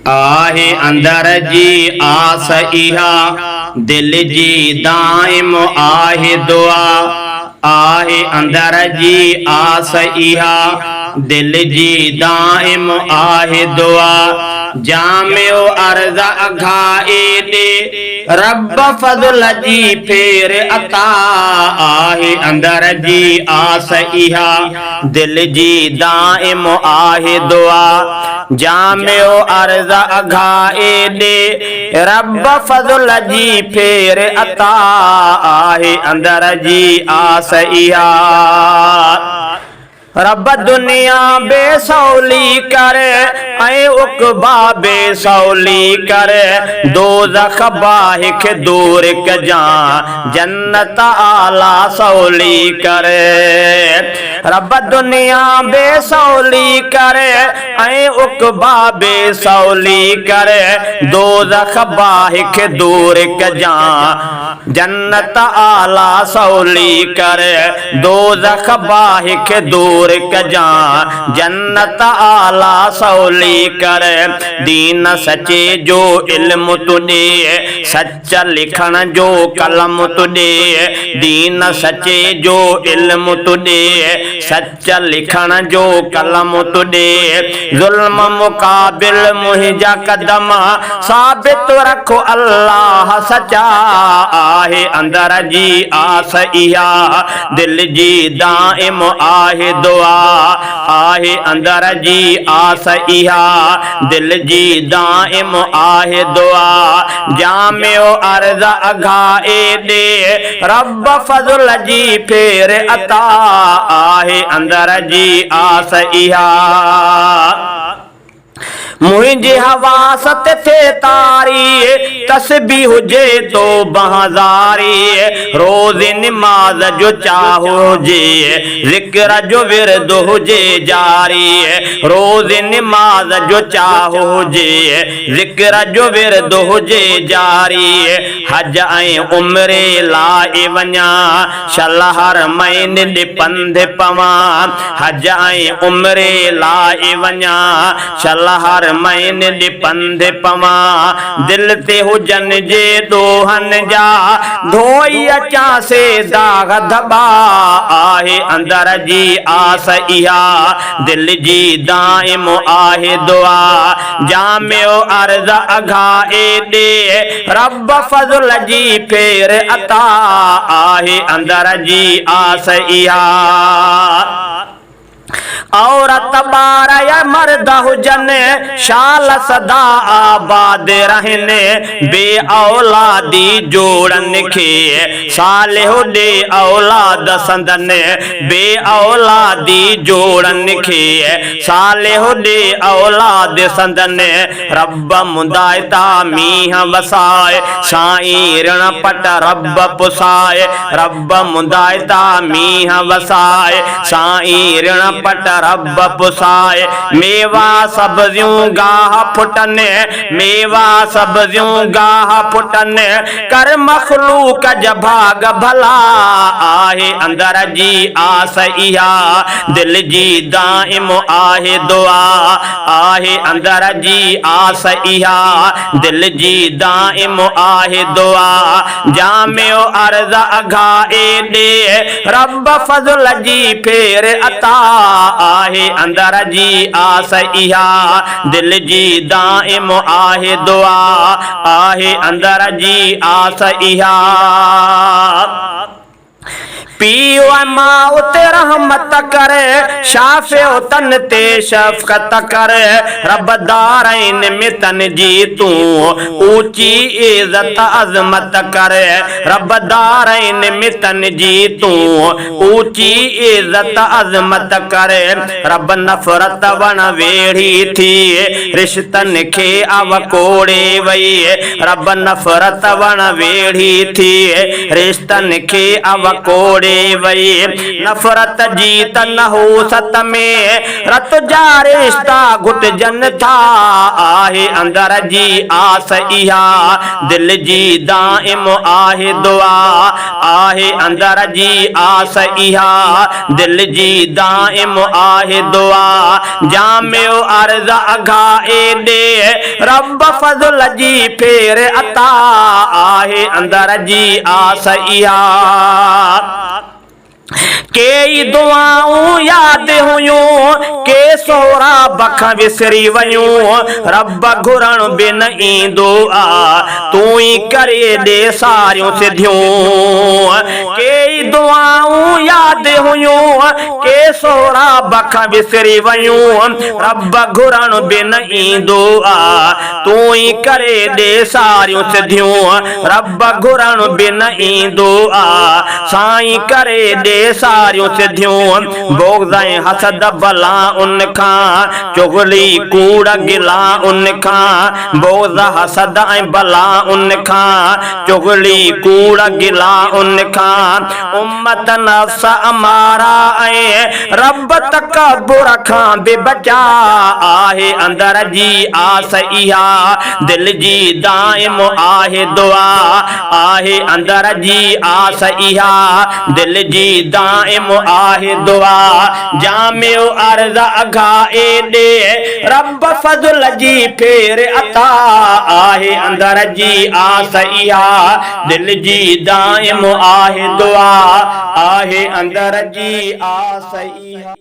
आहे अंदर जी आस इहा दिल जी दाइम आहे दुआ। आहे अंदर जी आस इहा दिल जी दाइम आहे दुआ। जामियो अर्ज़ अघाए दे रब फज़ल जी फेर अता। आहे अंदर जी आस इहा दिल जी दाइम आहे दुआ। जामियो अर्ज़ अघाए दे रब फज़ल जी फेर अता। आहे अंदर जी आस इहा रब दुनिया बेसौली करे ऐं उक़बा बेसौली करे। दोज़ख बाहिक दूर कजां जन्नत आला सौली करे। रब दुनिया बेसौली करे ऐं उक़बा बेसौली करे। दोज़ख बाहिक दूर कजां जन्नत आला सौली करे। दोज़ख बाहिक दूर कजां जन्नत आला सौली करे। दीन सचे जो इल्म तुडे सच लिखण जो कलम तुडे। दीन सचे जो इल्म तुडे सच लिखण जो कलम तुडे। ज़ुल्म मुक़ाबिल मुंहिंजा कदम साबित रखो अल्लाह सचा। आहे अंदर जी आस इहा दिल जी दाइम आहे दुआ। आहे अंदर जी आस इहा दिल जी दाइम आहे दुआ। जामियो अर्ज़ अघाए दे रब फज़ल जी फेर अता। आहे अंदर जी आस इहा मुझे हवास थे तारी तस्बीह हुजे तो बहाजारी। रोज नमाज जो चाहो जे जिक्र जो विरद हुजे जारी। रोज नमाज जो चाहो जे जिक्र जो विरद हुजे जारी। हज ऐं उम्रे लाइ वञा शलहर महीने ॾे पंध पवां। हज ऐं उम्रे लाइ वञा शलहर महीने ॾे पंध पवां। दिल ते हुजन जे दोहन जा धोई अचां से दाग धबा। आहे अंदर जी आस इहा दिल जी दाइम आहे दुआ। जामियो अर्ज़ अघाए दे रब फज़ल जी फेर अता। आहे अंदर जी आस इहा औरत ॿार या मर्द हुजन शाल सदा आबाद रहन। बे औलादी जोड़न खे सालिह ॾे औलाद संदन। बे औलादी जोड़न खे सालिह ॾे औलाद संदन। रब मुंदायता मींह वसाए साईं ऋण पट रब पुसाए। रब मुंदायता मींह वसाए साईं ऋण पट रब पुसाए। मेवा सब्जियूं गाह फुटन मेवा सब्जियूं गाह फुटन। कर मखलूक जभाग भला। आहे अंदर जी आस इहा दिल जी दाइम आहे दुआ। आहे अंदर जी आस इहा दिल जी दाइम आहे दुआ। जामियो अर्ज़ अघाए दे रब फज़ल जी फेर अता। आहे अंदर जी आस इहा दिल जी दाइम आहे दुआ। आहे अंदर जी आस इहा पीओ माँ उते रहमत करे शाफ़ियो तन ते शफ़क़त करे। रब दारैन में तन जी तू ऊंची इज़्ज़त अज़मत करे। रब दारैन में तन जी तू ऊंची इज़्ज़त अज़मत करे। रब नफ़रत वण वेड़ी थी रिश्तन खे अवकोड़े वई। रब नफ़रत वण वेड़ी थी रिश्तन खे अवकोड़े छोड़े वई नफ़रत जी तनहूसत में रत जा रिश्ता घुटजन था आहे अंदर जी आस इहा दिल जी दाइम आहे दुआ आहे अंदर जी आस इहा दिल जी दाइम आहे दुआ जामियो अर्ज़ अघाए दे रब फज़ल जी फेर अता आहे अंदर जी आस इहा के दुआऊं याद हुयूं के सोरा बख विसरी वयूं रब घुरण बिन ईंदो आ तू ही करे दे सारियों सिधियूं के दुआऊं याद हुयूं के सोरा बख विसरी वयूं रब घुरण बिन ईंदो आ तू ही करे दे सारियों सिधियूं रब घुरण बिन ईंदो आ साईं करे दे सारियों सिधियूं बोगज़ हसद बला उनखा चुगली कूड़ गिला उनखा बोगज़ हसद बला उनखा चुगली कूड़ गिला उनखा उम्मत नफ्स अमारा रब तकब्बुर खां बि बचा आहे अंदर जी आस इहा दिल जी दाइम आहे दुआ आहे अंदर जी आस इहा दिल जी दाइम आहे दुआ जामियो अर्ज़ अघाए दे रब फज़ल जी फेर अता आहे अंदर जी आस इहा दिल जी दाइम आहे दुआ आहे अंदर जी आस इहा।